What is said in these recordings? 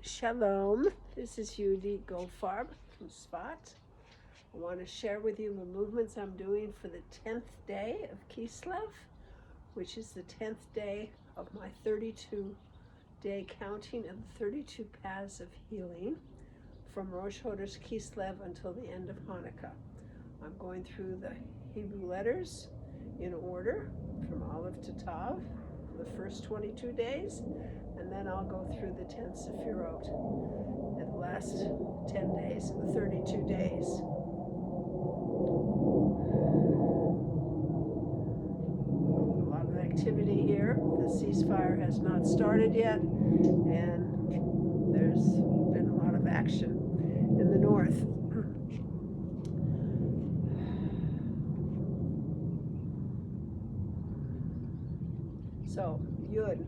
Shalom, this is Yehudit Goldfarb from Spot. I want to share with you the movements I'm doing for the 10th day of Kislev, which is the 10th day of my 32-day counting of the 32 paths of healing from Rosh Chodesh Kislev until the end of Hanukkah. I'm going through the Hebrew letters in order from Aleph to Tav for the first 22 days, and then I'll go through the 10 Sefirot in the last 10 days of the 32 days. A lot of activity here. The ceasefire has not started yet, and there's been a lot of action in the north. So, Yud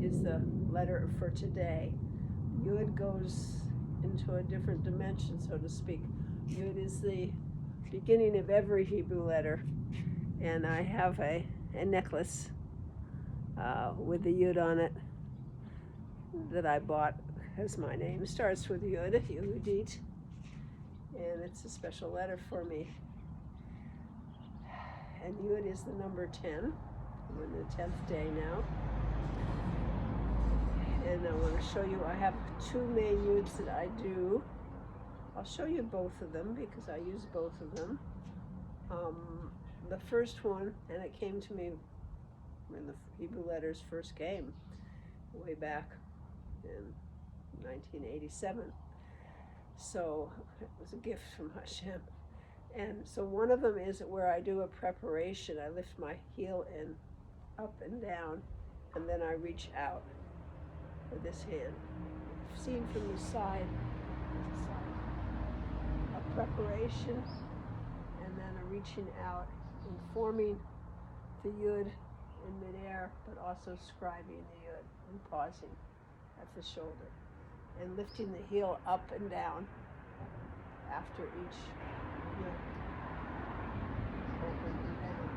is the letter for today. Yud goes into a different dimension, so to speak. Yud is the beginning of every Hebrew letter, and I have a necklace with the Yud on it that I bought as my name starts with Yud, Yehudit, and it's a special letter for me. And Yud is the number 10. We're in the 10th day now. And I want to show you, I have two main Yuds that I do. I'll show you both of them because I use both of them. The first one, and it came to me when the Hebrew letters first came, way back in 1987. So it was a gift from HaShem. And so one of them is where I do a preparation. I lift my heel in, up and down, and then I reach out with this hand. Seen from the side, a preparation, and then a reaching out and forming the Yud in midair, but also scribing the Yud and pausing at the shoulder, and lifting the heel up and down after each Yud. Open and down.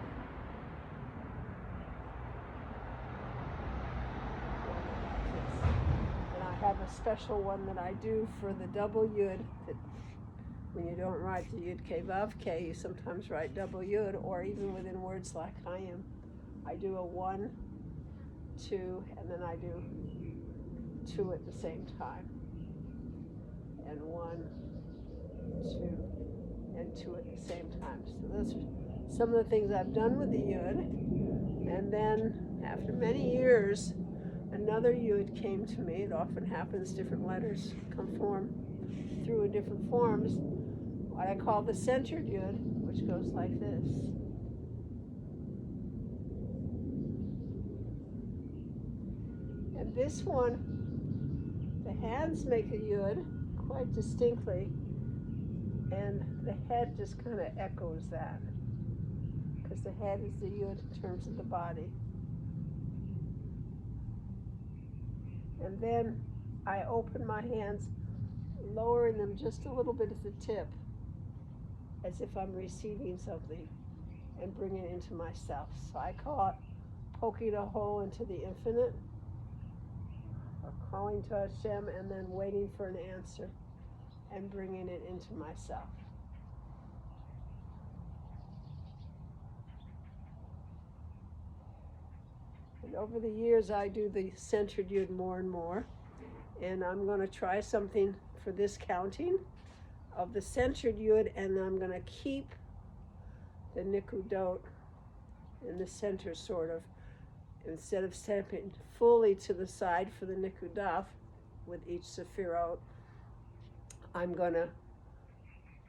And I have a special one that I do for the double Yud, that when you don't write the Yud K Vav K, you sometimes write double Yud, or even within words like Chaim, I do a 1, 2, and then I do 2 at the same time. And 1, 2, and 2 at the same time. So those are some of the things I've done with the Yud. And then after many years, another Yud came to me. It often happens, different letters come through in different forms. What I call the centered Yud, which goes like this. And this one, the hands make a Yud quite distinctly, and the head just kind of echoes that, because the head is the Yud in terms of the body. And then I open my hands, lowering them just a little bit at the tip, as if I'm receiving something, and bringing it into myself. So I call it poking a hole into the infinite, or calling to HaShem, and then waiting for an answer, and bringing it into myself. And over the years, I do the centered Yud more and more. And I'm going to try something for this counting of the centered Yud, and I'm going to keep the nikudot in the center, sort of. Instead of stepping fully to the side for the nikudot with each Sefirot, I'm going to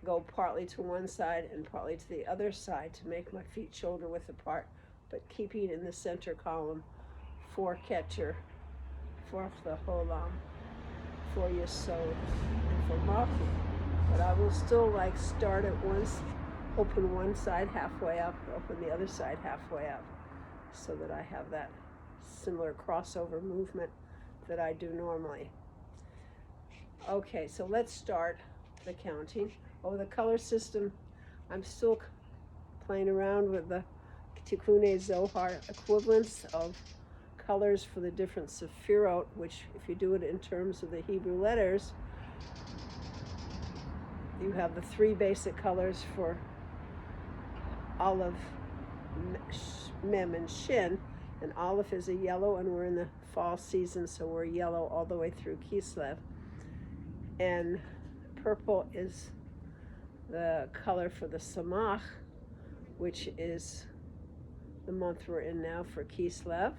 go partly to one side and partly to the other side to make my feet shoulder width apart, but keeping in the center column for Ketcher, for the Holam, for Yesod, and for Malchut. But I will still start at once, open one side halfway up, open the other side halfway up, so that I have that similar crossover movement that I do normally. Okay, so let's start the counting. Oh, the color system, I'm still playing around with the Tikkun Zohar equivalents of colors for the different Sefirot, which if you do it in terms of the Hebrew letters, you have the 3 basic colors for Aleph, Mem, and Shin. And Aleph is a yellow, and we're in the fall season, so we're yellow all the way through Kislev. And purple is the color for the Samach, which is the month we're in now for Kislev.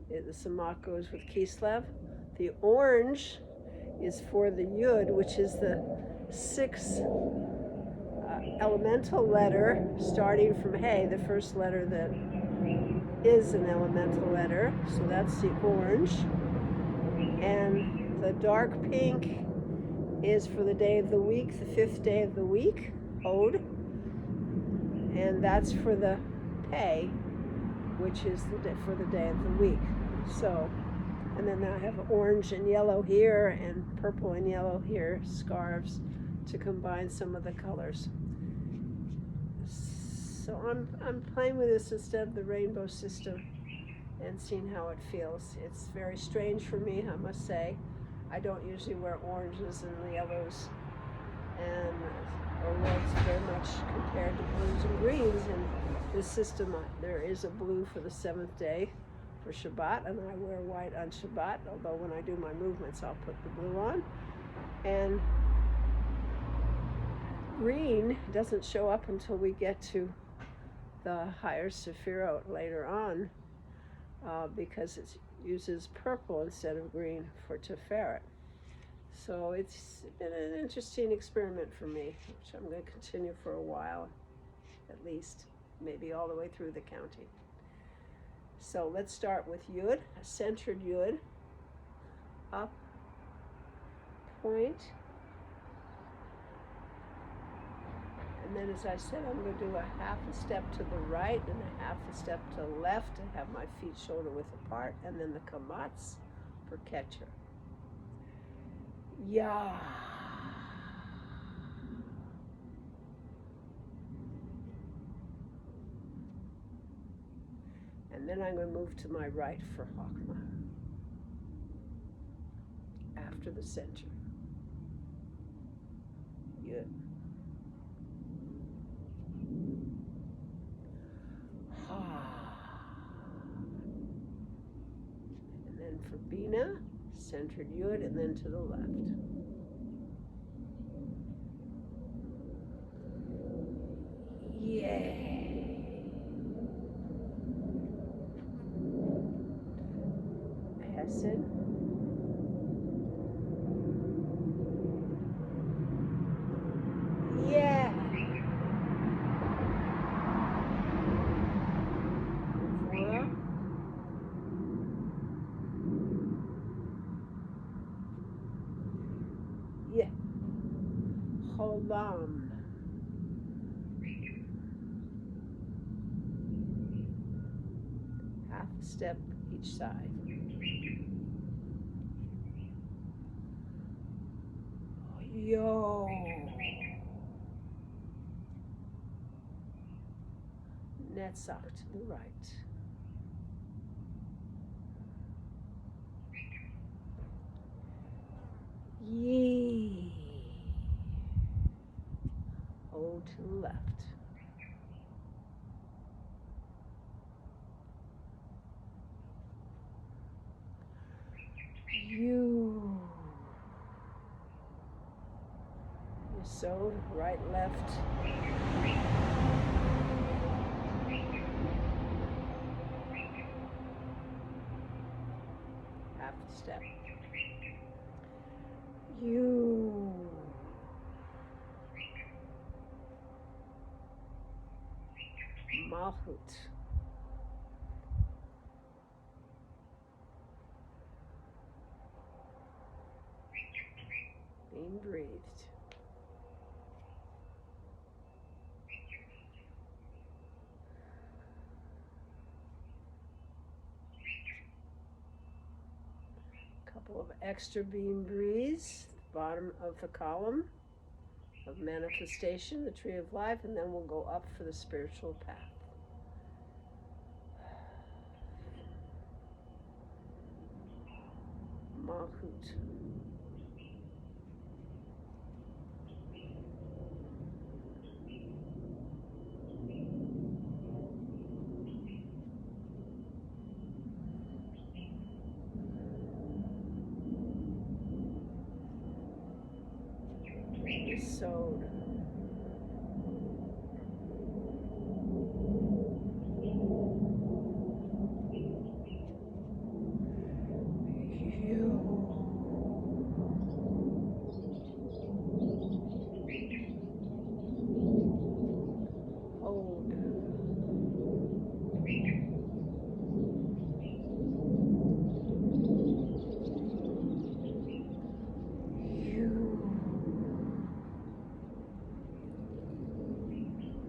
The Samach goes with Kislev. The orange is for the Yud, which is the 6th elemental letter, starting from Hey, the first letter that is an elemental letter. So that's the orange. And the dark pink is for the day of the week, the 5th day of the week, Od. And that's for the Pei, which is for the day of the week. So, and then I have orange and yellow here and purple and yellow here, scarves, to combine some of the colors. So I'm playing with this instead of the rainbow system and seeing how it feels. It's very strange for me, I must say. I don't usually wear oranges and yellows and or reds very much compared to blues and greens. In this system, there is a blue for the 7th day for Shabbat, and I wear white on Shabbat, although when I do my movements, I'll put the blue on. And green doesn't show up until we get to the higher Sefirot later on, because it uses purple instead of green for Tiferet. So it's been an interesting experiment for me, which I'm going to continue for a while, at least, maybe all the way through the counting. So let's start with Yud, a centered Yud, up, point, and then as I said, I'm going to do a half a step to the right and a half a step to the left and have my feet shoulder width apart, and then the kamatz for catcher. Yeah. And then I'm going to move to my right for Chokmah after the center. Yud. And then for Bina, centered Yud, and then to the left. Yay! Hesed. Yeah! Gvura. Yeah. Cholam. Half a step each side. Yo. Netzach to the right. Yee. O to the left. You. So right, left. Half a step. You. Malchut. Being breathed. Couple of extra being breathes, bottom of the column of manifestation, the tree of life, and then we'll go up for the spiritual path. Malchut. Yesod.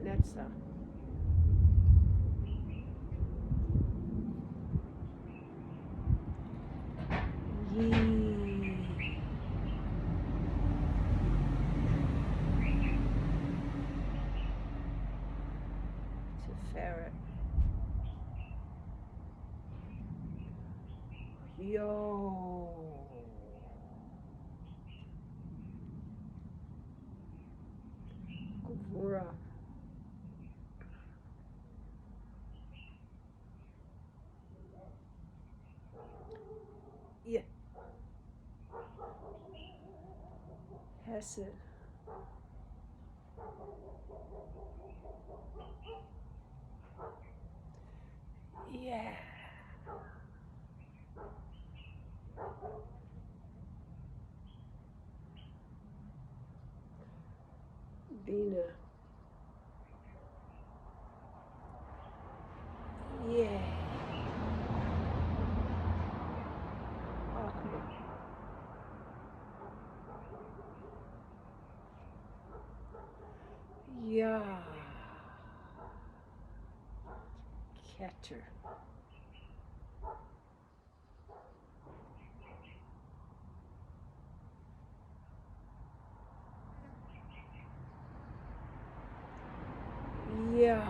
Netzach. Sefirah. Yo. Gvura. Yeah. Hesed. Yeah. Bina. Yeah. Akma. Yeah. Keter. Yeah.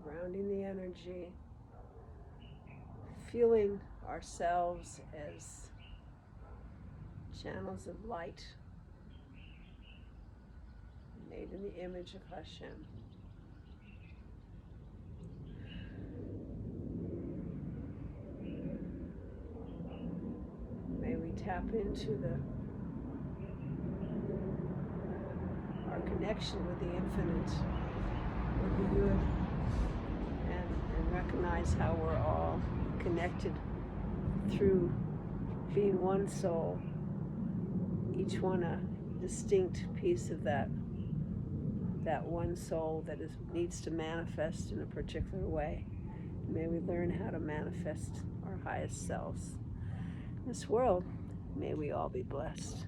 Grounding the energy, feeling ourselves as channels of light made in the image of HaShem. May we tap into our connection with the infinite, with the good, and recognize how we're all connected through being one soul, each one a distinct piece of that one soul that needs to manifest in a particular way. May we learn how to manifest our highest selves. In this world, may we all be blessed.